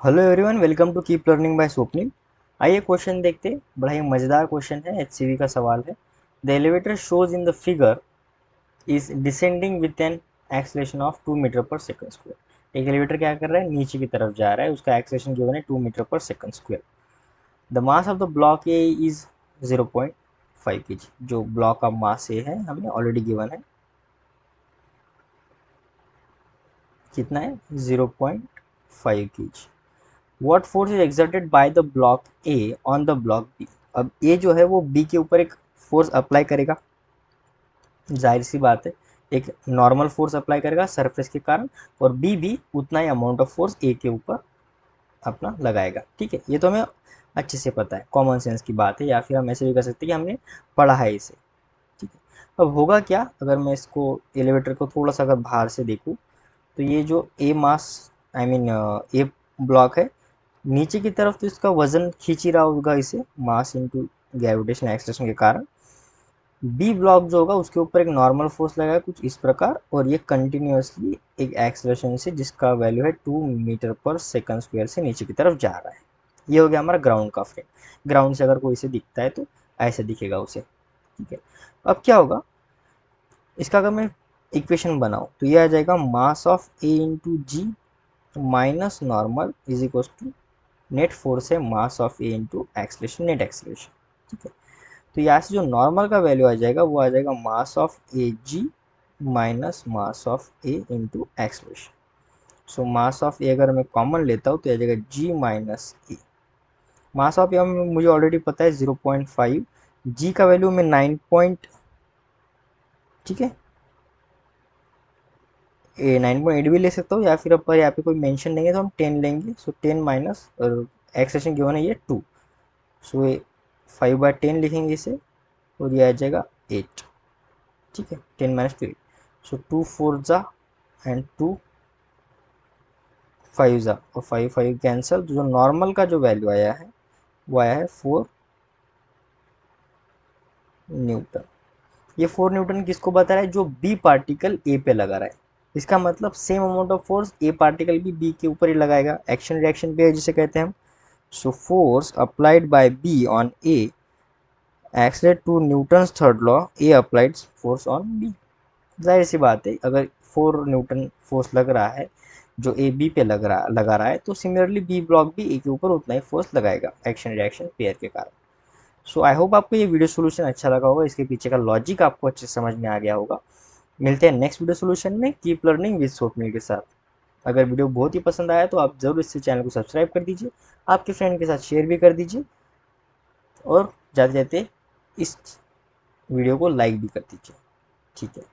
Hello everyone, welcome to keep learning by Swapnil. आइए question देखते हैं। बड़ा ही मज़ेदार क्वेश्चन है, एचसीवी का सवाल है। The elevator shows in the figure is descending with an acceleration of 2 metre per second square. एक एलिवेटर क्या कर रहा है, नीचे की तरफ जा रहा है, उसका एक्सलेशन गिवन है 2 metre per second square. The mass of the block A is 0.5 kg। जो ब्लॉक का मास ए है हमें ऑलरेडी गिवन है, कितना है, 0.5 kg। What force is exerted by the block A on the block B. अब ए जो है वो बी के ऊपर एक फोर्स अप्लाई करेगा, जाहिर सी बात है, एक नॉर्मल फोर्स अप्लाई करेगा सरफेस के कारण, और बी भी उतना ही अमाउंट ऑफ फोर्स ए के ऊपर अपना लगाएगा। ठीक है, ये तो हमें अच्छे से पता है, कॉमन सेंस की बात है, या फिर हम ऐसे भी कर सकते हैं कि हमने पढ़ा है इसे। ठीक है, अब होगा क्या, अगर मैं इसको एलिवेटर को थोड़ा सा अगर बाहर से देखूँ, तो ये जो ए मास आई मीन ए ब्लॉक है, नीचे की तरफ तो इसका वजन खींच ही रहा होगा इसे, मास इनटू ग्रेविटेशन एक्सलेशन के कारण। बी ब्लॉक जो होगा उसके ऊपर एक नॉर्मल फोर्स लगेगा कुछ इस प्रकार, और ये कंटिन्यूअसली एक एक्सलेशन से जिसका वैल्यू है 2 मीटर पर सेकंड स्क्वायर से नीचे की तरफ जा रहा है। ये हो गया हमारा ग्राउंड का फ्रेम। ग्राउंड से अगर कोई इसे दिखता है तो ऐसे दिखेगा उसे। ठीक है, अब क्या होगा, इसका अगर मैं इक्वेशन बनाऊँ तो ये आ जाएगा mass of a into g minus normal is equal to net force है mass of a into acceleration, net acceleration. ठीक है, तो यहाँ से जो नॉर्मल का वैल्यू आ जाएगा वो आ जाएगा mass of a g minus mass of a into acceleration. So mass of a अगर मैं कॉमन लेता हूँ तो आ जाएगा जी माइनस ए। मास ऑफ ए मुझे ऑलरेडी पता है 0.5, जी का वैल्यू मैं 9 पॉइंट, ठीक है, 9.8 भी ले सकता हूँ, या फिर अब यहाँ पे कोई मेंशन नहीं है तो हम 10 लेंगे। सो 10 माइनस, और एक्सलेशन गिवन है ये 2, सो ये 5/10 लिखेंगे इसे, और ये आ जाएगा 8। ठीक है, 10 - 2 8, सो 2 4 एंड 2 5 और 5 कैंसल, तो जो नॉर्मल का जो वैल्यू आया है वो आया है 4 न्यूटन। ये 4 न्यूटन किसको बता रहा है, जो बी पार्टिकल ए पे लगा रहा है। इसका मतलब same amount of force A particle भी बी के ऊपर ही लगाएगा, एक्शन रिएक्शन पे जिसे कहते हैं हम। So force applied by B on A accelerate to Newton's third law, A applied force on B. जाहिर सी बात है, अगर 4 न्यूटन फोर्स लग रहा है जो ए बी पे लगा रहा है, तो सिमिलरली बी ब्लॉक भी ए के ऊपर उतना ही फोर्स लगाएगा एक्शन रिएक्शन पेयर के कारण। सो आई होप आपको ये वीडियो सोल्यूशन अच्छा लगा होगा, इसके पीछे का लॉजिक आपको अच्छे समझ में आ गया होगा। मिलते हैं नेक्स्ट वीडियो सोल्यूशन में, कीप लर्निंग विद स्वप्निल के साथ। अगर वीडियो बहुत ही पसंद आया तो आप ज़रूर इससे चैनल को सब्सक्राइब कर दीजिए, आपके फ्रेंड के साथ शेयर भी कर दीजिए, और जाते जाते इस वीडियो को लाइक भी कर दीजिए। ठीक है।